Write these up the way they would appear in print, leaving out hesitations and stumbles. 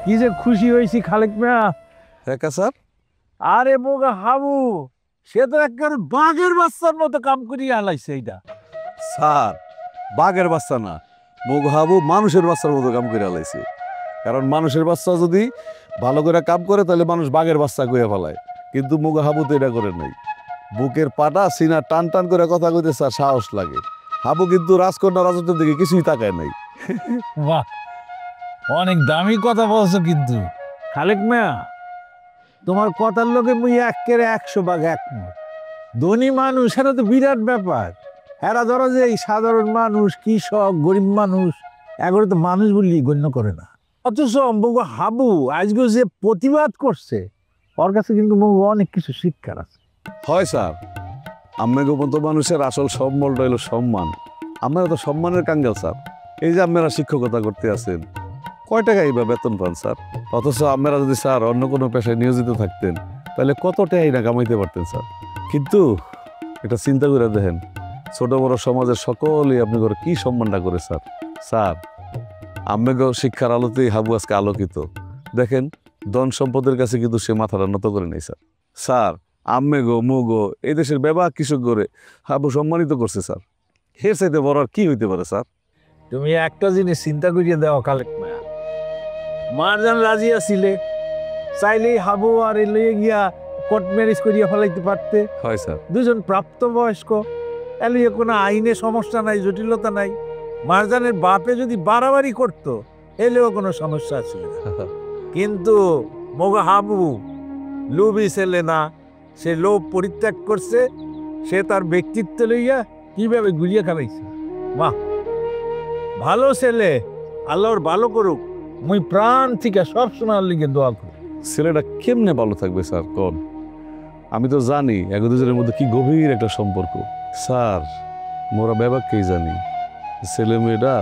কি যে খুশি হয়েছি খালেক মিয়া। হ্যাঁ স্যার। আরে মোগা হাবু, সে তো একেবারে বাঘের বাচ্চার মতো কাম করিয়া হালাইছে এইটা। স্যার বাঘের বাচ্চা না, মুগ হাবু মানুষের বাচ্চার মতো কাম করে আলাইছে। কারণ মানুষের বাচ্চা যদি ভালো করে কাম করে তাহলে মানুষ বাঘের বাচ্চা কইয়া ফেলায়, কিন্তু মুগ হাবু তো এটা করে নাই। বুকের পাটা সিনা টান টান করে কথা কইতে স্যার সাহস লাগে। হাবু কিন্তু রাজকন্যা রাজত্বের দিকে কিছুই তাকায় নাই। বাহ, অনেক দামি কথা বলছো কিন্তু খালেক মিয়া। তোমার কথার লোকে মুই একেবারে 100 ভাগ একমত। ধনী মানুষ এরা তো বিরাট ব্যাপার। এরা ধরো যে এই সাধারণ মানুষ, কৃষক, গরিব মানুষ, এগুলো তো মানুষ বলি গণ্য করে না। অথচ মগো হাবু আজকে যে প্রতিবাদ করছে, ওর কাছে কিন্তু মগো অনেক কিছু শিক্ষার আছে। হয় স্যার, আপনাকে মতো মানুষের আসল সম্বলটা হলো সম্মান। আপনারা তো সম্মানের কাঙ্গাল স্যার। এই যে আপনারা শিক্ষকতা করতে আছেন, কয় টাকাই বা বেতন পান স্যার? অথচ আপনারা যদি স্যার অন্য কোনো পেশায় নিয়োজিত থাকতেন তাহলে কত টাকাই না কামাইতে পারতেন স্যার। কিন্তু এটা চিন্তা করে দেখেন, ছোট বড় সমাজের সকলেই আপনি করে কি সম্মানটা করে স্যার। স্যার আপনাকে শিক্ষার আলোতেই হাবু আজকে আলোকিত। দেখেন ধন সম্পদের কাছে কিন্তু সে মাথাটা নত করে নেই স্যার। স্যার আম্মেগো মুগো এই দেশের বেবা কৃষক করে হাবু সম্মানিত করছে স্যার। এর চাইতে বড় আর কি হইতে পারে স্যার? তুমি একটা জিনিস চিন্তা করিয়ে দাও খালেক মিয়া, মারজান রাজি আছিলে, চাইলেই হাবু আর লইয়ে গিয়া কোর্ট ম্যারেজ করিয়া ফেলাইতে পারতে। হয় স্যার। দুজন প্রাপ্তবয়স্ক, এলিয়ে কোনো আইনে সমস্যা নাই, জটিলতা নাই। মারজানের বাপে যদি বাড়াবাড়ি করতো এলেও কোনো সমস্যা ছিল না। কিন্তু মোগা হাবু লোভী ছেলে না, সে লোভ পরিত্যাগ করছে। সে তার ব্যক্তিত্ব লইয়া কিভাবে গুলিয়ে খাবাইছে। বাহ, ভালো ছেলে, আল্লাহর ভালো করুক। মুই প্রাণ থেকে সবসময় আল্লাহর লিগে দোয়া করি। ছেলেটা কেমনে ভালো থাকবে স্যার কোন? আমি তো জানি এক দুজনের মধ্যে কি গভীর একটা সম্পর্ক। স্যার মোরা ব্যাপারকেই জানি, ছেলে মেয়েটা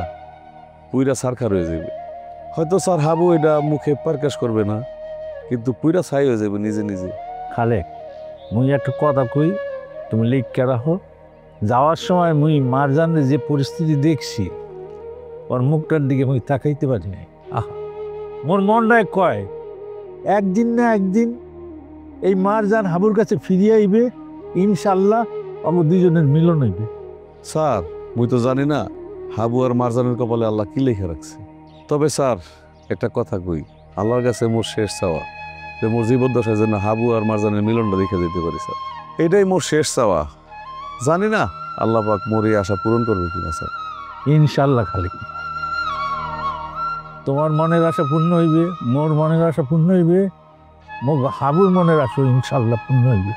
পুইরা সারখার হয়ে যাবে। হয়তো স্যার হাবু এটা মুখে প্রকাশ করবে না, কিন্তু পুইরা ছাই হয়ে যাবে নিজে নিজে। খালেক, মুই একটা কথা কই, তুমি লিখকে রাখো। যাওয়ার সময় মুই মারজানের যে পরিস্থিতি দেখছি, ওর মুখটার দিকে মুই তাকাইতে পারি নাই। আহা, মোর মনটায় কয় একদিন না একদিন এই মারজান হাবুর কাছে ফিরিয়ে আইবে, ইনশাল্লাহ আমার দুজনের মিলন হইবে। স্যার মুই তো জানি না হাবু আর মারজানের কপালে আল্লাহ কি লেখা রাখছে। তবে স্যার একটা কথা কই, আল্লাহর কাছে মোর শেষ চাওয়া যে মোর জীবদ্দশায় যেন হাবু আর মারজানের মিলনটা দেখে যেতে পারি স্যার। এটাই মোর শেষ চাওয়া। জানি না আল্লাহ পাক মোর এই আশা পূরণ করবে কিনা স্যার। ইনশাল্লাহ খালেক, তোমার মনের আশা পূর্ণ হইবে, মোর মনের আশা পূর্ণ হইবে, মোর হাবুর মনের আশা ইনশাল্লাহ পূর্ণ হইবে।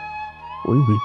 হইবে।